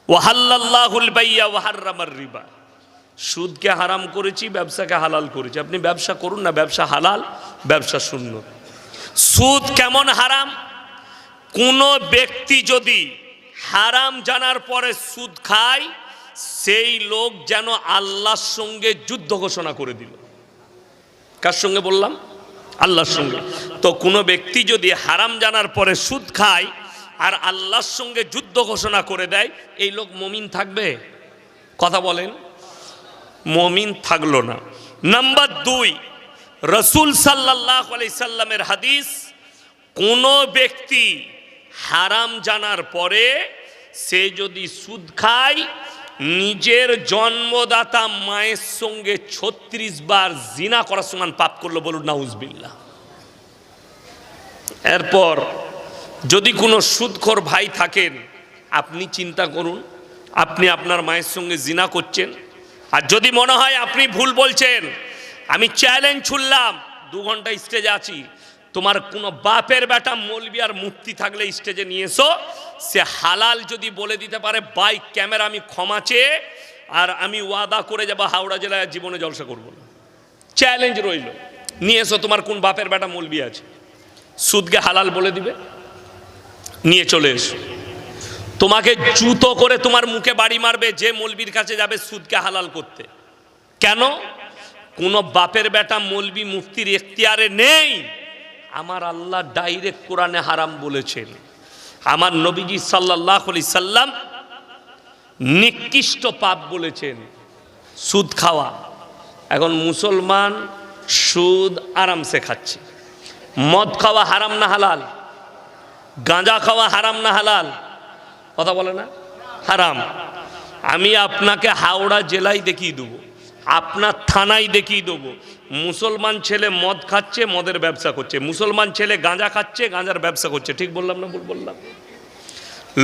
ওয়াহাল্লাল্লাহুল বাইয়া ওয়া হাররামার রিবা, সুদকে হারাম করেছি, ব্যবসাকে হালাল করেছি। আপনি ব্যবসা করুন না, ব্যবসা হালাল, ব্যবসা শূন্য। সুদ কেমন হারাম? কোনো ব্যক্তি যদি হারাম জানার পরে সুদ খায়, সেই লোক যেন আল্লাহর সঙ্গে যুদ্ধ ঘোষণা করে দিল। কার সঙ্গে বললাম? আল্লাহর সঙ্গে। তো কোনো ব্যক্তি যদি হারাম জানার পরে সুদ খায় আর আল্লাহর সঙ্গে যুদ্ধ ঘোষণা করে দেয়, এই লোক মুমিন থাকবে? কথা বলেন, মুমিন থাকলো না। নাম্বার 2, রাসূল সাল্লাল্লাহু আলাইহি সাল্লামের হাদিস, কোনো ব্যক্তি হারাম জানার পরে সে যদি সুদ খায়, নিজের জন্মদাতা মায়ের সঙ্গে 36 বার জিনা করার সমান পাপ করলো। বলুন নাউজুবিল্লাহ। এরপর যদি কোনো সুদখোর ভাই থাকেন, আপনি চিন্তা করুন, আপনি আপনার মায়ের সঙ্গে জিনা করছেন, আর যদি মনে হয় আপনি ভুল বলছেন, আমি চ্যালেঞ্জ ছুড়লাম, 2 ঘন্টা স্টেজে আছি, তোমার কোনো বাপের বেটা মৌলবি আর মুফতি থাকলে স্টেজে নিয়ে এসো, সে হালাল যদি বলে দিতে পারে, বাইক ক্যামেরা আমি ক্ষমা চেয়ে, আর আমি ওয়াদা করে যাবো হাওড়া জেলায় জীবনে জলসা করবো না। চ্যালেঞ্জ রইল, নিয়ে এসো তোমার কোন বাপের বেটা মৌলবি আছে, সুদকে হালাল বলে দিবে, নিয়ে চলে এসো। তোমাকে জুতো করে তোমার মুখে বাড়ি মারবে যে মৌলবির কাছে যাবে সুদকে হালাল করতে। কেন? কোন বাপের বেটা মৌলবি মুফতির এখতিয়ারে নেই। আমার আল্লাহ ডাইরেক্ট কোরআনে হারাম বলেছেন, আমার নবীজি সাল্লাল্লাহু আলাইহি সাল্লাম নিকৃষ্ট পাপ বলেছেন সুদ খাওয়া। এখন মুসলমান সুদ আরামসে খাচ্ছে। মদ খাওয়া হারাম না হালাল? গাঁজা খাওয়া হারাম না হালাল? কথা বলে না? হারাম। আমি আপনাকে হাওড়া জেলায় দেখিয়ে দেবো, আপনার থানায় দেখিয়ে দেবো, মুসলমান ছেলে মদ খাচ্ছে, মদের ব্যবসা করছে, মুসলমান ছেলে গাঁজা খাচ্ছে, গাঁজার ব্যবসা করছে। ঠিক বললাম না ভুল বললাম?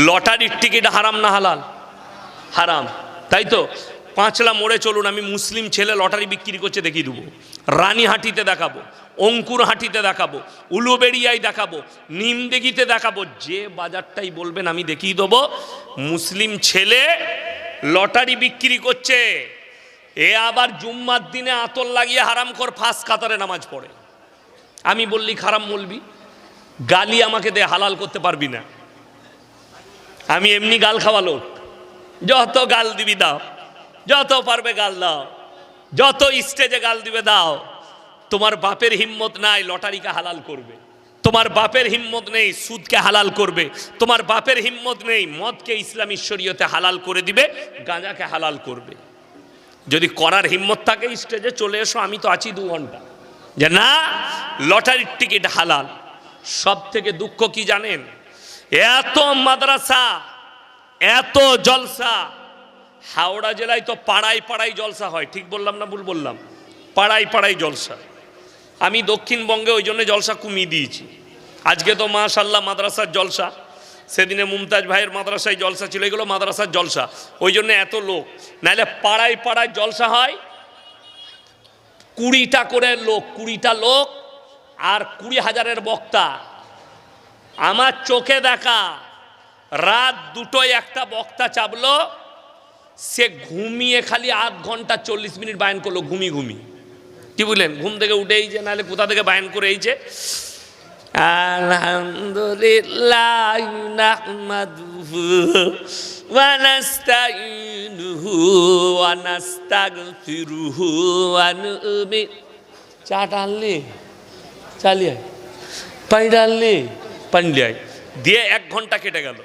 লটারির টিকিট হারাম না হালাল? হারাম, তাই তো? পাঁচলা মোড়ে চলুন, আমি মুসলিম ছেলে লটারি বিক্রি করছে দেখিয়ে দেবো, রানীহাটিতে দেখাবো, অঙ্কুরহাটিতে দেখাবো, উলুবেড়িয়ায় দেখাবো, নিমদেগিতে দেখাবো, যে বাজারটাই বলবেন আমি দেখিয়ে দেবো মুসলিম ছেলে লটারি বিক্রি করছে। এ আবার জুম্মার দিনে আতর লাগিয়ে হারামখোর ফাঁস কাতারে নামাজ পড়ে। আমি বললি খারাপ মৌলবি, গালি আমাকে দে, হালাল করতে পারবি না। আমি এমনি গাল খাওয়া লোক, যত গাল দিবি দাও, যত পারবে গাল দাও, যত স্টেজে গাল দিবে দাও। তোমার বাপের হিম্মত নাই লটারিকে হালাল করবে, তোমার বাপের হিম্মত নেই সুদকে হালাল করবে, তোমার বাপের হিম্মত নেই মদকে ইসলামী শরীয়তে হালাল করে দিবে, গাঁজাকে হালাল করবে। যদি করার হিম্মত থাকে স্টেজে চলে এসো, আমি তো আছি 2 ঘন্টা, যে না লটারির টিকিট হালাল। সব থেকে দুঃখ কি জানেন? এত মাদ্রাসা, এত জলসা, হাওড়া জেলায় তো পাড়ায় পাড়ায় জলসা হয়। ঠিক বললাম না ভুল বললাম? পাড়ায় পাড়ায় জলসা। আমি দক্ষিণবঙ্গে ওই জন্য জলসা কমিয়ে দিয়েছি। আজকে তো মাশাআল্লাহ মাদ্রাসার জলসা, সেদিনে মুমতাজ ভাইয়ের মাদ্রাসায় জলসা ছিল, এগুলো মাদ্রাসার জলসা, ওই জন্য এত লোক। নাহলে পাড়ায় পাড়ায় জলসা হয়, 20টা করে লোক, 20টা লোক আর 20,000-এর বক্তা। আমার চোখে দেখা রাত 2টোয় একটা বক্তা চাপলো, সে ঘুমিয়ে খালি 8 ঘন্টা 40 মিনিট বায়ান করলো, ঘুমি ঘুমি। কি বললেন? ঘুম থেকে উঠেই যে, নাহলে কোথা থেকে বায়ান করে এই যে আলহামদুলিল্লাহ নাহমাদুহু ওয়া নাস্তাইনুহু ওয়া নাস্তাগফিরুহু ওয়া নু'মিন। চা ডাললি চালিয়ে, পানি ডাললি পানি দিয়ে 1 ঘন্টা কেটে গেল।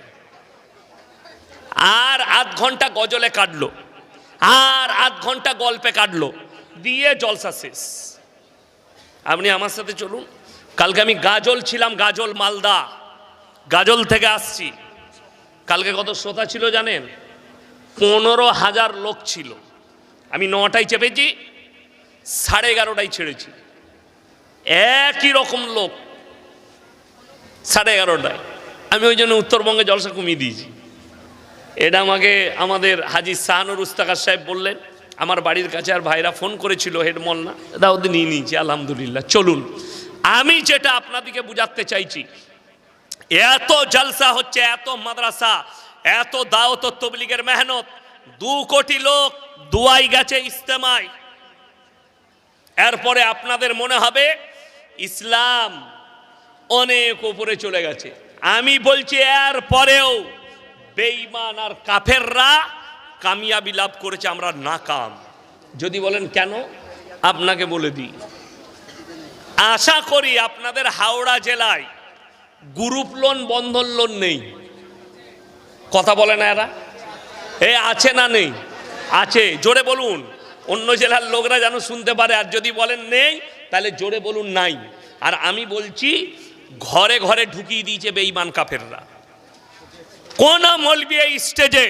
আর 8 ঘন্টা গজলে কাটলো, আর 8 ঘন্টা গল্পে কাটলো, দিয়ে জলসা শেষ। আপনি আমার সাথে চলুন, কালকে আমি গাজল ছিলাম, গাজল মালদা, গাজল থেকে আসছি। কালকে কত শ্রোতা ছিল জানেন? 15,000 লোক ছিল। আমি 9টায় চেপেছি, 11:30টায় ছেড়েছি। একই রকম লোক 11:30টায়। আমি ওই জন্য উত্তরবঙ্গে জলসা কমিয়ে দিয়েছি। এটা আমাকে আমাদের হাজী শাহানুর উস্তাকার সাহেব বললেন। আমার বাড়ির কাছে আর ভাইরা ফোন করেছিল, হেড মোল্লা দাউদ নিয়ে নিয়েছি আলহামদুলিল্লাহ। চলুন, আমি যেটা আপনাদেরকে বুঝাতে চাইছি, এত জলসা হচ্ছে, এত মাদ্রাসা, এত দাওয়াত ও তাবলীগের মেহনত, 2 কোটি লোক দুয়াই গেছে ইজতেমায়। এরপরে আপনাদের মনে হবে ইসলাম অনেক উপরে চলে গেছে। আমি বলছি এর পরেও বেঈমান আর কাফেররা কামিয়াবি লাভ করেছে, আমরা নাকাম। যদি বলেন কেন, আপনাকে বলে দিই। আশা করি আপনাদের হাওড়া জেলায় গ্রুপ লোন, বন্ধন লোন নেই। কথা বলে না এরা? আছে না নেই? আছে, জোরে বলুন। অন্য জেলার লোকরা যেন শুনতে পারে। আর যদি বলেন নেই, তাহলে জোরে বলুন নাই। আর আমি বলছি ঘরে ঘরে ঢুকিয়ে দিয়েছে বেঈমান কাফেররা। কোন মৌলবি এই স্টেজে,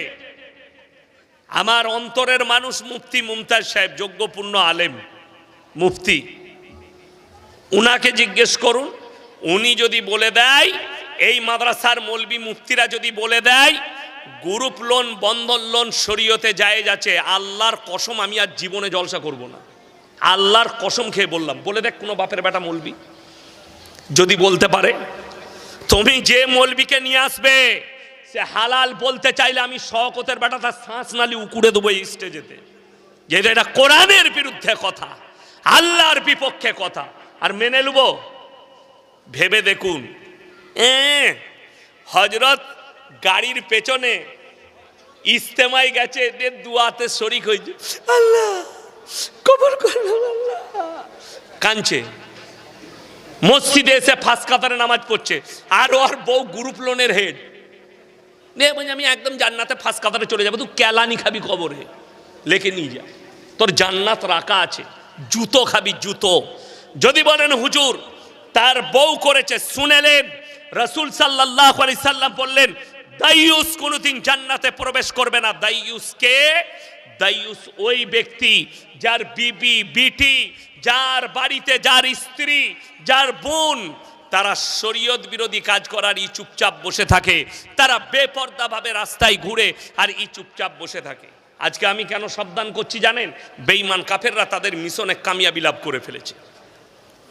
আমার অন্তরের মানুষ মুফতি মুমতাজ সাহেব, যোগ্যপূর্ণ আলেম মুফতি, উনাকে জিজ্ঞেস করুন। উনি যদি বলে দেয়, এই মাদ্রাসার মৌলবি মুফতিরা যদি বলে দেয় গ্রুপ লোন, বন্ধন লোন শরীয়তে জায়েজ আছে, আল্লাহর কসম আমি আর জীবনে জলসা করব না। আল্লাহর কসম খেয়ে বললাম। বলে দেখ কোনো বাপের বেটা মৌলবি যদি বলতে পারে। তুমি যে মৌলবিকে নিয়ে আসবে সে হালাল বলতে চাইলে আমি শওকতের বেটা তার শ্বাস নালি উকুড়ে দেবো এই স্টেজেতে, যে এটা কোরআনের বিরুদ্ধে কথা, আল্লাহর বিপক্ষে কথা, আর মেনে নেব? ভেবে দেখুন। হযরত গাড়ির পেছনে ইজতেমায় গেছে, দুয়াতে শরীক হয়েছে, আল্লাহ কবুল করুন, আল্লাহ কাঁদছে। মসজিদে এসে ফাঁস কাতারে নামাজ পড়ছে, আর ওর বউ গ্রুপ লোনের হেড। আমি একদম জান্নাতে ফাঁস কাতারে চলে যাবো, তুই কেলানি খাবি কবরে, লেখে নিয়ে যা, তোর জান্নাত রাখা আছে। জুতো খাবি, জুতো। যদি বলেন হুজুর তার বউ করেছে, শুনেলেন রাসূল সাল্লাল্লাহু আলাইহি সাল্লাম বললেন দাইয়ুস কোনদিন জান্নাতে প্রবেশ করবে না। দাইয়ুস কে? দাইয়ুস ওই ব্যক্তি যার বিবি, বিটি, যার বাড়িতে যার স্ত্রী, যার বোন, তারা শরীয়ত বিরোধী কাজ করার ই চুপচাপ বসে থাকে। তারা বেপরদাভাবে রাস্তায় ঘুরে আর ই চুপচাপ বসে থাকে। আজকে আমি কেন সাবধান করছি জানেন? বেঈমান কাফেররা তাদের মিশনে কামিয়াবি লাভ করে ফেলেছে,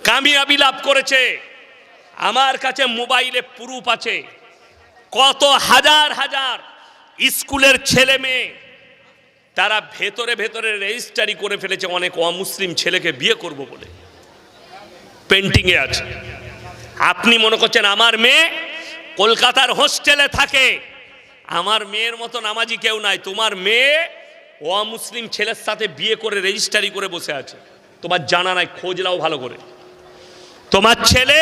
কামিয়াবি লাভ করেছে। আমার কাছে মোবাইলে প্রুফ আছে, কত হাজার হাজার স্কুলের ছেলে মেয়ে তারা ভেতরে ভেতরে রেজিস্ট্রি করে ফেলেছে অনেক অমুসলিম ছেলেকে বিয়ে করব বলে, পেন্টিংয়ে আছে। আপনি মনে করছেন আমার মেয়ে কলকাতার হোস্টেলে থাকে, আমার মেয়ের মতো নামাজি কেউ নাই। তোমার মেয়ে অমুসলিম ছেলের সাথে বিয়ে করে রেজিস্ট্রি করে বসে আছে, তোমার জানা নাই, খোঁজ নাও ভালো করে। তোমার ছেলে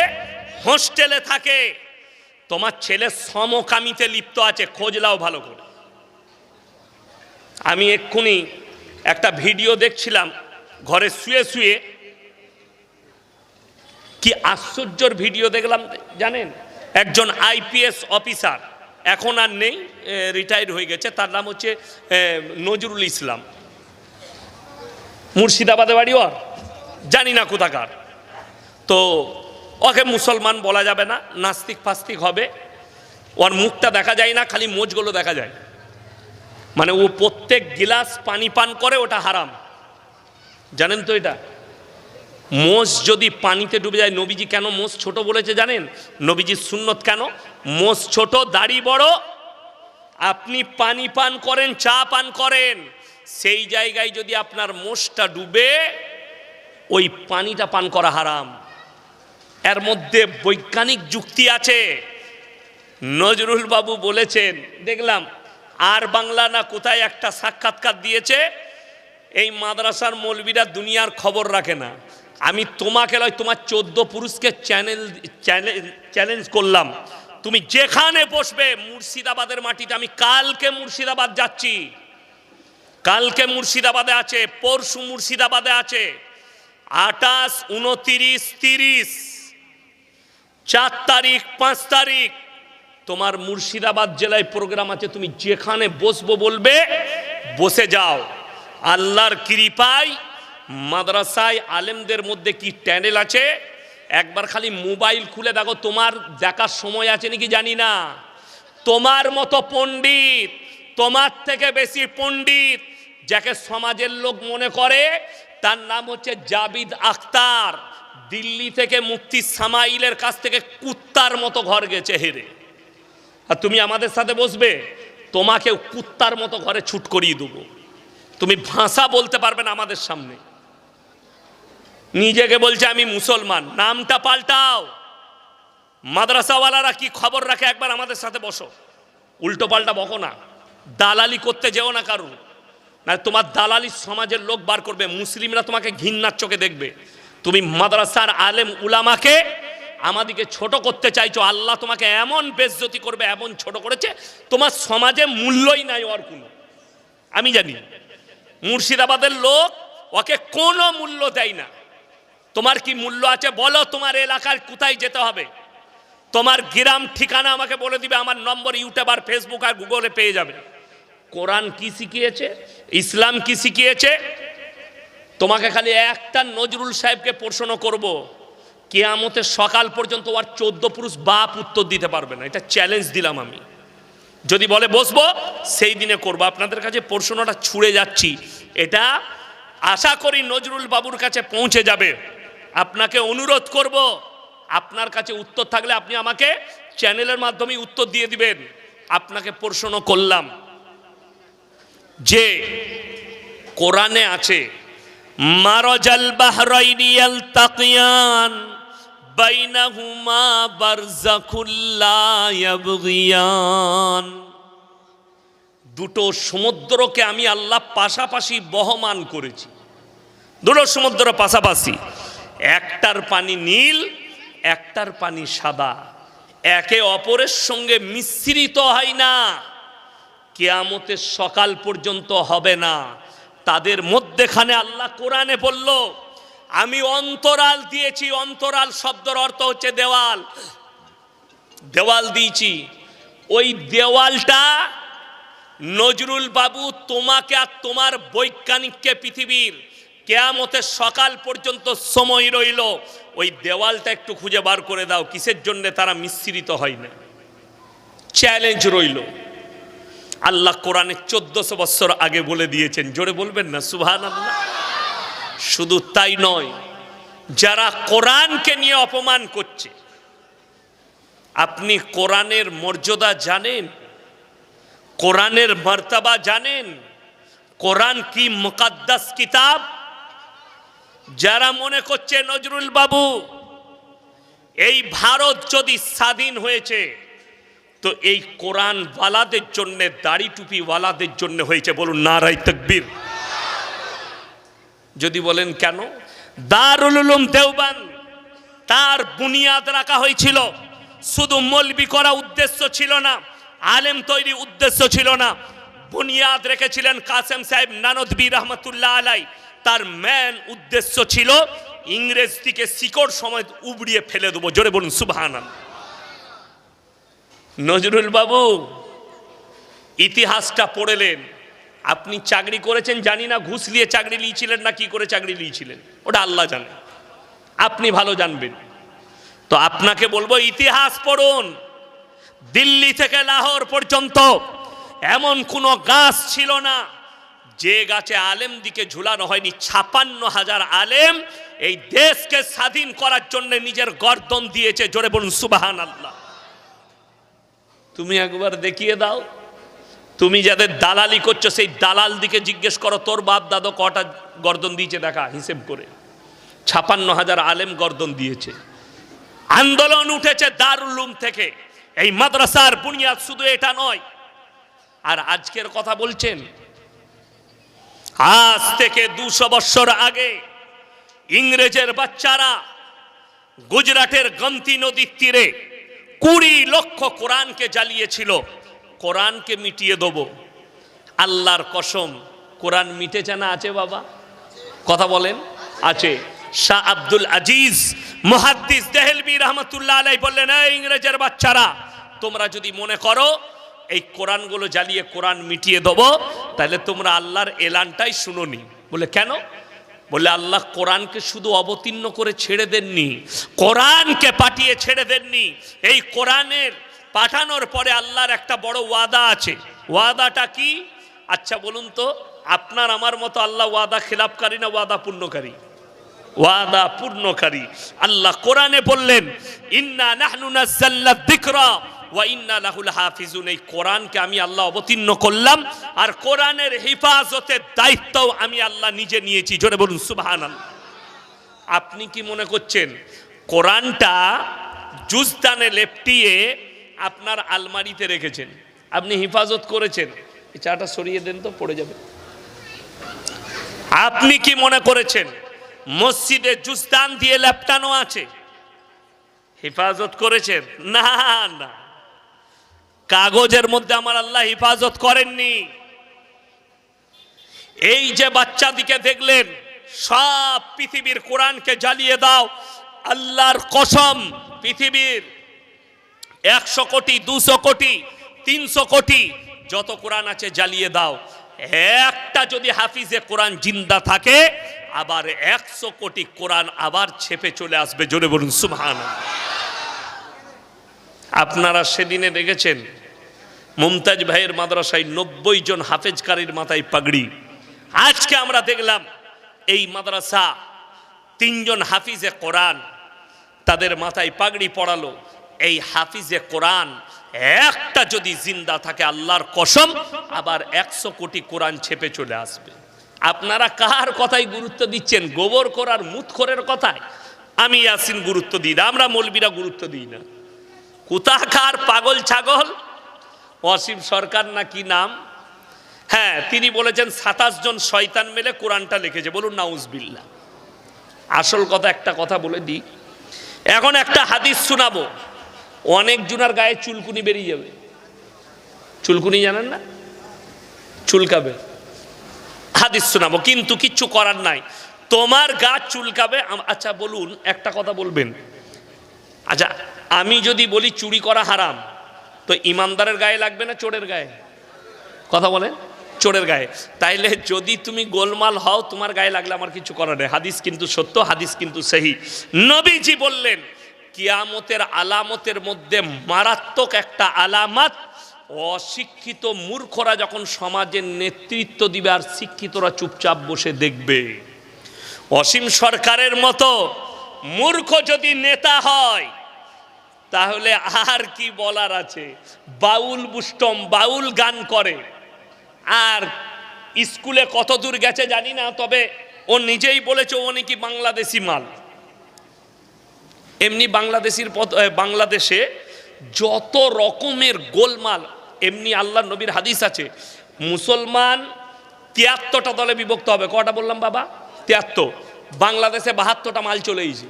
হোস্টেলে থাকে, তোমার ছেলে সমকামিতে লিপ্ত আছে, খোঁজ নাও ভালো করে। আমি এক্ষুনি একটা ভিডিও দেখছিলাম, ঘরে শুয়ে শুয়ে, কি আশ্চর্যর ভিডিও দেখলাম জানেন? একজন আইপিএস অফিসার, এখন আর নেই, রিটায়ার্ড হয়ে গেছে, তার নাম হচ্ছে নজরুল ইসলাম, মুর্শিদাবাদে বাড়ি ওর, জানি না কোথাকার। তো ওকে মুসলমান বলা যাবে না, নাস্তিক ফাস্তিক হবে। ওর মুখটা দেখা যায় না, খালি মোজগুলো দেখা যায়। মানে ও প্রত্যেক গিলাস পানি পান করে, ওটা হারাম, জানেন তো? এটা মোষ যদি পানিতে ডুবে যায়, নবীজি কেন মোষ ছোট বলেছে জানেন? নবীজির সুন্নত কেন? মোষ ছোট, দাড়ি বড়, আপনি পানি পান করেন, চা পান করেন, সেই জায়গায় যদি আপনার মোষটা ডুবে, ওই পানিটা পান করা হারাম। এর মধ্যে বৈজ্ঞানিক যুক্তি আছে। নজরুল বাবু বলেছেন, দেখলাম আর বাংলা না কোথায় একটা সাক্ষাৎকার দিয়েছে, এই মাদ্রাসার মৌলবীরা দুনিয়ার খবর রাখে না। আমি তোমাকে নয়, তোমার 14 পুরুষকে চ্যালেঞ্জ করলাম, তুমি যেখানে বসবে মুর্শিদাবাদের মাটিতে, আমি কালকে মুর্শিদাবাদ যাচ্ছি, কালকে মুর্শিদাবাদে আছে, পরশু মুর্শিদাবাদে আছে, 28, 29, 30, 4 তারিখ 5 তারিখ তোমার মুর্শিদাবাদ জেলায় প্রোগ্রাম আছে। তুমি যেখানে বসবো বলবে, বসে যাও। আল্লাহর কৃপায় মাদ্রাসায় আলেমদের মধ্যে কি ট্যানেল আছে, একবার খালি মোবাইল খুলে দেখো, তোমার দেখার সময় আছে নাকি জানি না। তোমার মতো পণ্ডিত, তোমার থেকে বেশি পণ্ডিত, যাকে সমাজের লোক মনে করে, তার নাম হচ্ছে জাবিদ আখতার, দিল্লি থেকে মুফতি সামাইলের কাছ থেকে কুত্তার মতো ঘর গেছে হেরে। আর তুমি আমাদের সাথে বসবে? তোমাকেও কুত্তার মতো ঘরে ছুট করিয়ে দেবো। তুমি ভাষা বলতে পারবে না আমাদের সামনে। নিজেকে বলছে আমি মুসলমান, নামটা পাল্টাও। মাদ্রাসাওয়ালারা কি খবর রাখে একবার আমাদের সাথে বসো, উল্টো পাল্টা বকো না, দালালি করতে যেও না কারণ, না তোমার দালালি সমাজের লোক বার করবে, মুসলিমরা তোমাকে ঘৃণার চোখে দেখবে। তুমি মাদ্রাসার আলেম উলামাকে আমাদিকে ছোট করতে চাইছো, আল্লাহ তোমাকে এমন বেজ্জতি করবে, এমন ছোট করেছে তোমার সমাজে মূল্যই নাই ওর কোনো। আমি জানি মুর্শিদাবাদের লোক ওকে কোনো মূল্য দেয় না। তোমার কি মূল্য আছে বলো, তোমার এলাকার কোথায় যেতে হবে, তোমার গ্রাম ঠিকানা আমাকে বলে দিবে, আমার নম্বর ইউটিউব আর ফেসবুক আর গুগলে পেয়ে যাবে। কোরআন কি শিখিয়েছে, ইসলাম কি শিখিয়েছে, তোমাকে খালি একটা নজরুল সাহেবকে প্রশ্ন করব, কিয়ামতের সকাল পর্যন্ত আর 14 পুরুষ বাপ উত্তর দিতে পারবে না। এটা চ্যালেঞ্জ দিলাম আমি। যদি বলে বসবো সেই দিনে করবো। আপনাদের কাছে প্রশ্নটা ছুড়ে যাচ্ছি, এটা আশা করি নজরুল বাবুর কাছে পৌঁছে যাবে। আপনাকে অনুরোধ করব, আপনার কাছে উত্তর থাকলে আপনি আমাকে চ্যানেলের মাধ্যমে উত্তর দিয়ে দিবেন। আপনাকে প্রশ্ন করলাম যে কোরআনে আছে মারাজাল বাহরাইনি ইয়ালতাকিয়ান বাইনাহুমা বারযাখুল লা ইয়াবগিয়ান। দুটো সমুদ্রকে আমি আল্লাহ পাশাপাশি বহমান করেছি, দুটো সমুদ্র পাশাপাশি, একটার পানি নীল, একটার পানি সাদা, একে অপরের সঙ্গে মিশ্রিত হয় না, কিয়ামতের সকাল পর্যন্ত হবে না। তাদের মধ্যেখানে আল্লাহ কোরআনে বলল আমি অন্তরাল দিয়েছি। অন্তরাল শব্দের অর্থ হচ্ছে দেওয়াল, দেওয়াল দিয়েছি। ওই দেওয়ালটা নজরুল বাবু তোমাকে আর তোমার বৈজ্ঞানিককে পৃথিবীর কিয়ামতের সকাল পর্যন্ত সময় রইল, ওই দেওয়ালটা একটু খুঁজে বার করে দাও কিসের জন্য তারা মিশ্রিত হয় না। চ্যালেঞ্জ রইল। আল্লাহ কোরআনে 1400 বছর আগে বলে দিয়েছেন, জোরে বলবেন না সুবহানাল্লাহ। শুধু তাই নয়, যারা কোরআনকে নিয়ে অপমান করছে, আপনি কোরআনের মর্যাদা জানেন, কোরআনের মর্তবা জানেন, কোরআন কি মুকদ্দাস কিতাব। যারা মনে করছে নজরুল বাবু এই ভারত যদি স্বাধীন হয়েছে তো এই কোরআন ওয়ালাদের জন্য, দাড়ি টুপি ওয়ালাদের জন্য হয়েছে, বলুন নারায়ে তাকবীর। যদি বলেন কেন, দারুল উলুম দেওবন্দ তার বুনিয়াদ রাখা হয়েছিল, শুধু মৌলবি করা উদ্দেশ্য ছিল না, আলেম তৈরি উদ্দেশ্য ছিল না, বুনিয়াদ রেখেছিলেন কাসেম সাহেব নানদবী রহমতুল্লাহ আলাই। তার মেন উদ্দেশ্য ছিল ইংরেজদিকে শিকড় সময় উবড়িয়ে ফেলে দেবো, জোরে বলুন সুবহানাল্লাহ। নজরুল বাবু ইতিহাসটা পড়লেন, আপনি চাকরি করেছেন জানি না, ঘুষ নিয়ে চাকরি নিয়েছিলেন না কি করে চাকরি নিয়েছিলেন, ওটা আল্লাহ জানে, আপনি ভালো জানবেন। তো আপনাকে বলবো ইতিহাস পড়ুন। দিল্লি থেকে লাহোর পর্যন্ত এমন কোনো গাছ ছিল না যে গাছে আলেম দিকে ঝুলানো হয়নি। 56,000 আলেম এই দেশকে স্বাধীন করার জন্য নিজের গর্দন দিয়েছে, জোরে বলুন সুবহানাল্লাহ। তুমি একবার দেখিয়ে দাও, তুমি যাদের দালালি করছো সেই দালাল দিকে জিজ্ঞেস করো তোর বাপ দাদা কটা গর্দন দিয়েছে, দেখা হিসেব করে। 56,000 আলেম গর্দন দিয়েছে। আন্দোলন উঠেছে দারুল উলুম থেকে, এই মাদ্রাসার বুনিয়াদ শুধু এটা নয়। আর আজকের কথা বলছেন, আজ থেকে 200 বছর আগে ইংরেজের বাচ্চারা গুজরাটের গমতি নদীর তীরে 20 লক্ষ কোরআনকে জ্বালিয়েছিল। কোরআনকে মিটিয়ে দেবো, আল্লাহর কসম কোরআন মিটেছে না? আছে বাবা, কথা বলেন, আছে। শাহ আব্দুল আজিজ মুহাদ্দিস দেহলভী রহমতুল্লাহ আলাই বললেন, এই ইংরেজের বাচ্চারা, তোমরা যদি মনে করো এই কোরআনগুলো জ্বালিয়ে কোরআন মিটিয়ে দেবো, তাহলে তোমরা আল্লাহর এলানটাই শুনোনি। বলে কেন? বলে আল্লাহ কোরআনকে শুধু অবতীর্ণ করে ছেড়ে দেননি, কোরআনকে পাঠিয়ে ছেড়ে দেননি। এই কোরআনের পাঠানোর পরে আল্লাহর একটা বড় ওয়াদা আছে। ওয়াদাটা কি? আচ্ছা বলুন তো, আপনার আমার মতো আল্লাহ ওয়াদা খিলাফকারী না ওয়াদা পূর্ণকারী? ওয়াদা পূর্ণকারী। আল্লাহ কোরআনে বললেন, ইন্না নাহনু নাযালনা যিকরা ওয়া ইন্না লাহুল হাফিজুন, এই কোরআনকে আমি আল্লাহ অবতীর্ণ করলাম, আর কোরআনের হেফাজতের দায়িত্বও আমি আল্লাহ নিজে নিয়েছি। জোরে বলুন সুবহানাল্লাহ। আপনি কি মনে করছেন কোরআনটা জুজদানে লেপটিয়ে আপনার আলমারিতে রেখেছেন, আপনি হেফাজত করেছেন? এই চাটা সরিয়ে দেন তো, পড়ে যাবে। আপনি কি মনে করেছেন মসজিদে জুজদান দিয়ে লেপটানো আছে, হেফাজত করেছেন? না না, কাগজের মধ্যে আমার আল্লাহ হেফাজত করেননি। এই যে বাচ্চাদিকে দেখলেন, সব পৃথিবীর কোরআনকে জ্বালিয়ে দাও, আল্লাহর কসম পৃথিবীর 100 কোটি 200 কোটি 300 কোটি যত কোরআন আছে জ্বালিয়ে দাও, একটা যদি হাফিজে কোরআন জিন্দা থাকে, আবার 100 কোটি কোরআন আবার ছেপে চলে আসবে। জোরে বলুন সুবহানাল্লাহ। আপনারা সেদিনে দেখেছেন মুমতাজ ভাইয়ের মাদ্রাসায় 90 জন হাফেজকারীর মাথায় পাগড়ি। আজকে আমরা দেখলাম এই মাদ্রাসা 3 জন হাফিজে কোরআন, তাদের মাথায় পাগড়ি পড়ালো। এই হাফিজে কোরআন একটা যদি জিন্দা থাকে, আল্লাহর কসম আবার 100 কোটি কোরআন ছেপে চলে আসবে। আপনারা কার কথাই গুরুত্ব দিচ্ছেন? গোবর করার মুতখোরের কথায়? আমি ইয়াসিন গুরুত্ব দিই না, আমরা মৌলবীরা গুরুত্ব দিই না। কোথাকার পাগল ছাগল অসীম সরকার না কি নাম, হ্যাঁ, তিনি বলেছেন 27 জন শয়তান মিলে কোরআনটা লিখেছে। বলুন নাউজুবিল্লাহ। আসল কথা একটা কথা বলে দিই, এখন একটা হাদিস শোনাবো, অনেক জনের গায়ে চুলকুনি বেরিয়ে যাবে। চুলকুনি জানেন না? চুলকাবে। হাদিস শোনাবো, কিন্তু কিচ্ছু করার নাই, তোমার গা চুলকাবে। আচ্ছা বলুন, একটা কথা বলবেন, আচ্ছা আমি যদি বলি চুরি করা হারাম, তো ইমানদারের গায়ে লাগবে না চোরের গায়ে? কথা বলেন, চোরের গায়ে। তাইলে যদি তুমি গোলমাল হও, তোমার গায়ে লাগলে আমার কিছু করার নেই। হাদিস কিন্তু সত্য, হাদিস কিন্তু সহি। নবীজি বললেন কিয়ামতের আলামতের মধ্যে মারাত্মক একটা আলামত, অশিক্ষিত মূর্খরা যখন সমাজের নেতৃত্ব দিবে আর শিক্ষিতরা চুপচাপ বসে দেখবে। অসীম সরকারের মতো মূর্খ যদি নেতা হয়, তাহলে আর কি বলার আছে? বাউল বুষ্টম, বাউল গান করে, আর স্কুলে কত দূর গেছে জানি না, তবে ও নিজেই বলেছে ও নাকি বাংলাদেশি মাল। এমনি বাংলাদেশে যত রকমের গোলমাল, এমনি আল্লাহ নবীর হাদিস আছে, মুসলমান 73টা দলে বিভক্ত হবে। কটা বললাম বাবা? 73। বাংলাদেশে 72টা মাল চলে এসেছে,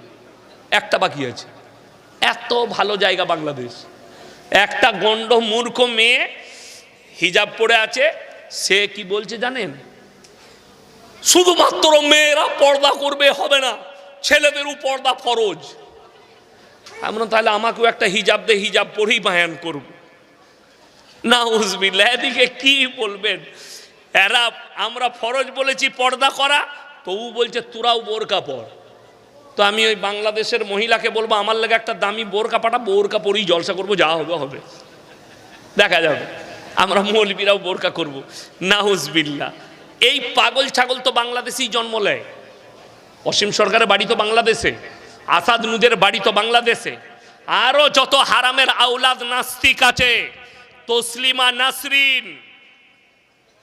একটা বাকি আছে। এত ভালো জায়গা বাংলাদেশ। একটা গন্ড মূর্খ মেয়ে হিজাব পরে আছে, সে কি বলছে জানেন? শুধুমাত্র মেয়েরা পর্দা করবে, হবে না, ছেলেদেরও পর্দা ফরজ। আমরা তাহলে আমাকেও একটা হিজাব দে, হিজাব পরেই বায়ান করব। নাউজুবিল্লাহ। এদিকে কি বলবেন এরা? আমরা ফরজ বলেছি পর্দা করা, তবু বলছে তোরাও বোরকা পর। তো আমি ওই বাংলাদেশের মহিলাকে বলবো আমার লাগে একটা দামি বোরকা পাঠা, বোরকা পরেই জলসা করবো, যা হবে হবে, দেখা যাবে। আমরা মৌলবীরাও বোরকা করব। নাউজুবিল্লাহ। এই পাগল ছাগল তো বাংলাদেশেই জন্ম নেয়। অসীম সরকারের বাড়ি তো বাংলাদেশে, আসাদ নুদের বাড়ি তো বাংলাদেশে, আরো যত হারামের আওলাদ নাস্তিক আছে, তসলিমা নাসরিন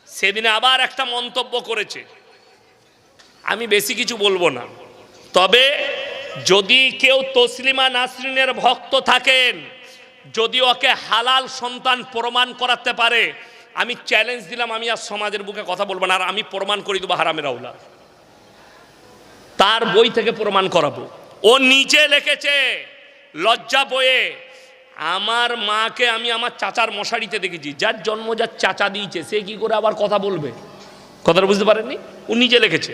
সেদিনে আবার একটা মন্তব্য করেছে, আমি বেশি কিছু বলবো না, তবে যদি কেউ তসলিমা নাসরিনের ভক্ত থাকেন, যদি ওকে হালাল সন্তান প্রমাণ করাতে পারে, আমি চ্যালেঞ্জ দিলাম, আমি আর সমাজের বুকে কথা বলবো না, আর আমি প্রমাণ করে দেবো হারামের আওলাদ। তার বই থেকে প্রমাণ করাবো। ও নিজে লিখেছে লজ্জা বইয়ে, আমার মাকে আমি আমার চাচার মশারিতে দেখেছি। যার জন্ম যার চাচা দিয়েছে, সে কি করে আবার কথা বলবে? কথাটা বুঝতে পারেননি? ও নিজে লিখেছে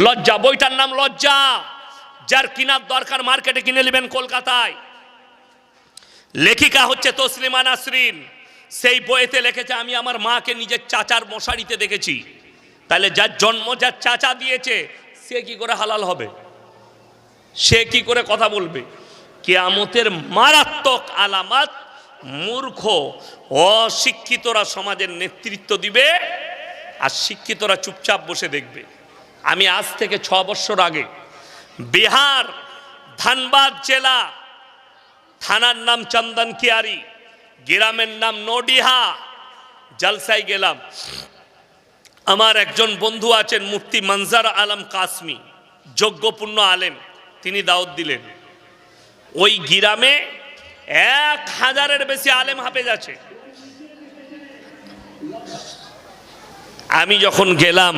লজ্জা, বইটার নাম লজ্জা। যার কিনার দরকার মার্কেটে কিনে নেবেন কলকাতায়। লেখিকা হচ্ছে তসলিমা নাসরিন। সেই বইতে লিখেছে আমি আমার মাকে নিজের চাচার মশারিতে দেখেছি। তাহলে যার জন্ম যার চাচা দিয়েছে, সে কি করে হালাল হবে? সে কি করে কথা বলবে? কিয়ামতের মারাত্মক আলামত, মূর্খ অশিক্ষিতরা সমাজের নেতৃত্ব দিবে আর শিক্ষিতরা চুপচাপ বসে দেখবে। আমি আজ থেকে 6 বছর আগে বিহার ধানবাদ জেলা, থানার নাম চন্দন কিয়ারি, গ্রামের নাম নডিহা। জলসায় গেলাম, আমার একজন বন্ধু আছেন মুফতি মনজার আলম কাসমি, যোগ্যপূর্ণ আলেম, তিনি দাওয়াত দিলেন। ওই গ্রামে 1000-এর বেশি আলেম হাফেজ আছে। আমি যখন গেলাম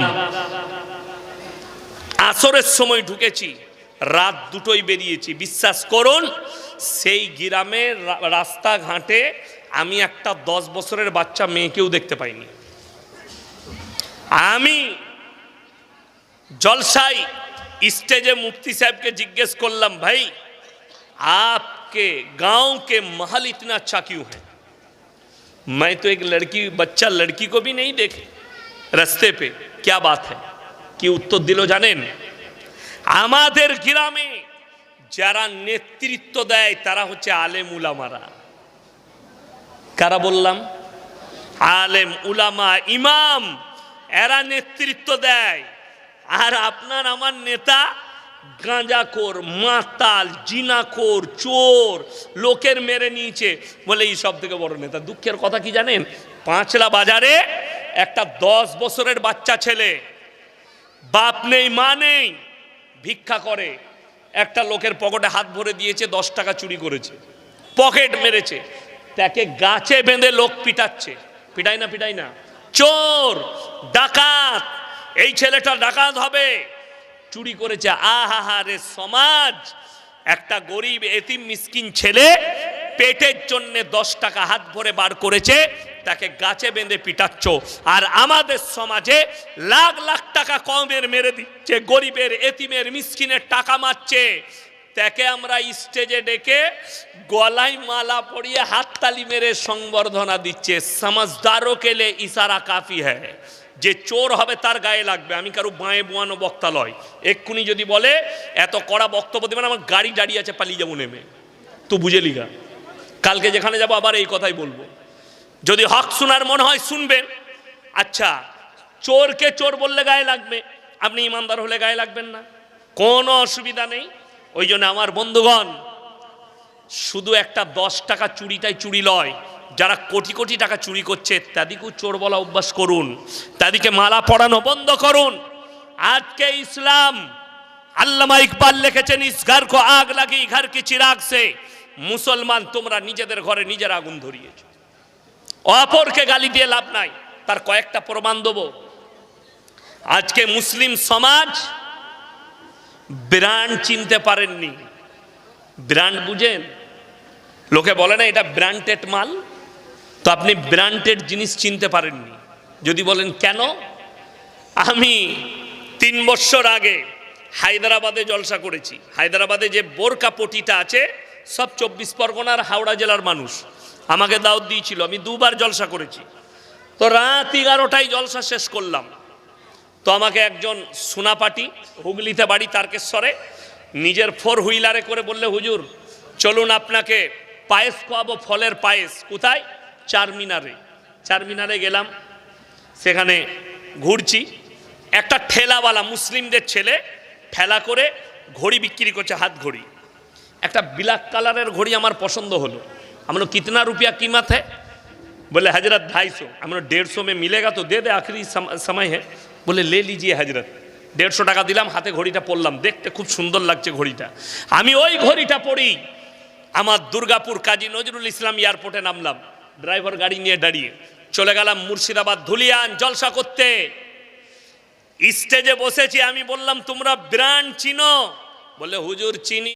আসরের সময় ঢুকেছি, রাত 2টোয় বেরিয়েছি। বিশ্বাস করুন, সেই গ্রামের রাস্তাঘাটে আমি একটা 10 বছরের বাচ্চা মেয়েকেও দেখতে পাইনি। আমি জলসাই স্টেজে मुफ्ती साहब के जिज्ञेस करलम, भाई आपके गांव के महल इतना अच्छा क्यों है? मैं तो एक लड़की बच्चा लड़की को भी नहीं देखे रास्ते पे, क्या बात है? कि उत्तर दिलो जानेन, আমাদের গ্রামে যারা নেতৃত্ব দেয় তারা হচ্ছে আলেম উলামারা। কারা বললাম? আলেম উলামা ইমাম, এরা নেতৃত্ব দেয়। আর আপনার আমার নেতা গাঁজাখোর, মাতাল, জিনাখোর, চোর, লোকের মেরে নিয়েছে বলে এই সব থেকে বড় নেতা। দুঃখের কথা কি জানেন? পাঁচলা বাজারে একটা 10 বছরের বাচ্চা ছেলে, বাপ নেই মা নেই, ভিক্ষা করে। একটা লোকের পকেটে হাত ভরে দিয়েছে, 10 টাকা চুরি করেছে, পকেট মেরেছে, তাকে গাছে বেঁধে লোক পিটাচ্ছে। পিটাই না? পিটাই না? চোর, ডাকাত, এই ছেলেটা ডাকাত হবে, চুরি করেছে। আহা রে সমাজ, একটা গরিব এতিম মিসকিন ছেলে পেটের জন্য 10 টাকা হাত ভরে বার করেছে, তাকে গাছে বেঁধে পিটাচ্ছ। আর আমাদের সমাজে লাখ লাখ টাকা কমের মেরে দিচ্ছে, গরিবের এতিমের মিসকিনের টাকা মারছে। তাকে আমরা স্টেজে ডেকে গলায় মালা পরিয়ে হাততালি মেরে সংবর্ধনা দিচ্ছে। সমঝদারো কে লিয়ে ইশারা কাফি হ্যায়। যে চোর হবে তার গায়ে লাগবে। আমি কারো বাঁয়ে বোয়ানো বক্তা লয়। এক্ষুনি যদি বলে এত কড়া বক্তব্য দেবেন, আমার গাড়ি দাঁড়িয়ে আছে, পালিয়ে যাবো নেমে। তো বুঝে লিগা, কালকে যেখানে যাবো আবার এই কথাই বলবো। যদি হক শোনার মনে হয় শুনবেন। আচ্ছা, চোরকে চোর বললে গায়ে লাগবে, আপনি ইমানদার হলে গায়ে লাগবেন না, কোনো অসুবিধা নেই। ওই জন্য আমার বন্ধুগণ, শুধু একটা 10 টাকা চুরিটাই চুরি লয়, যারা কোটি কোটি টাকা চুরি করছে তাদেরকেও চোর বলা অভ্যাস করুন, তাদেরকে মালা পরানো বন্ধ করুন। আজকে ইসলাম, আল্লামা ইকবাল লিখেছেন, ইস ঘর কো আগ লাগি ঘর কি চিরাগ সে। মুসলমান, তোমরা নিজেদের ঘরে নিজের আগুন ধরিয়েছ, অপরকে গালি দিয়ে লাভ নাই। তার কয়েকটা প্রমাণ দেব। আজকে মুসলিম সমাজ ব্র্যান্ড চিনতে পারেননি। ব্র্যান্ড বুঝেন? লোকে বলে না এটা ব্র্যান্ডেড মাল, তো আপনি ব্র্যান্ডেড জিনিস চিনতে পারেননি। যদি বলেন কেন? আমি 3 বছর আগে হায়দ্রাবাদে জলসা করেছি। হায়দ্রাবাদে যে বোরকা পটিটা আছে, সব 24 পরগনার হাওড়া জেলার মানুষ আমাকে দাওয়াত দিয়েছিল। আমি 2 বার জলসা করেছি। তো রাত 11টায় জলসা শেষ করলাম। তো আমাকে একজন সোনাপাটি, হুগলিতে বাড়ি তারকেশ্বরে, নিজের 4 হুইলারে করে বললে, হুজুর চলুন আপনাকে পায়েস খাওয়াবো, ফলের পায়েস। কোথায়? চারমিনারে। চারমিনারে গেলাম, সেখানে ঘুরছি। একটা ঠেলাওয়ালা, মুসলিমদের ছেলে, ঠেলা করে ঘড়ি বিক্রি করছে, হাত ঘড়ি। একটা ব্ল্যাক কালারের ঘড়ি আমার পছন্দ হলো। আমরা কিতনা রুপিয়া कीमत है? बोले हजरत 250। আমরা 150 में मिलेगा तो दे दे, आखिरी समय है। बोले ले लीजिए हजरत। 150 টাকা দিলাম, হাতে ঘড়িটা পরলাম, দেখতে খুব সুন্দর লাগছে ঘড়িটা। আমি ওই ঘড়িটা পরি আমার দুর্গাপুর কাজী নজরুল ইসলাম এয়ারপোর্টে নামলাম, ড্রাইভার গাড়ি নিয়ে দাঁড়িয়ে চলে গেলাম মুর্শিদাবাদ ধুলিয়ান জলসা করতে। স্টেজে বসেছি, আমি বললাম তোমরা ব্র্যান্ড চিনো? বলে হুজুর চিনি।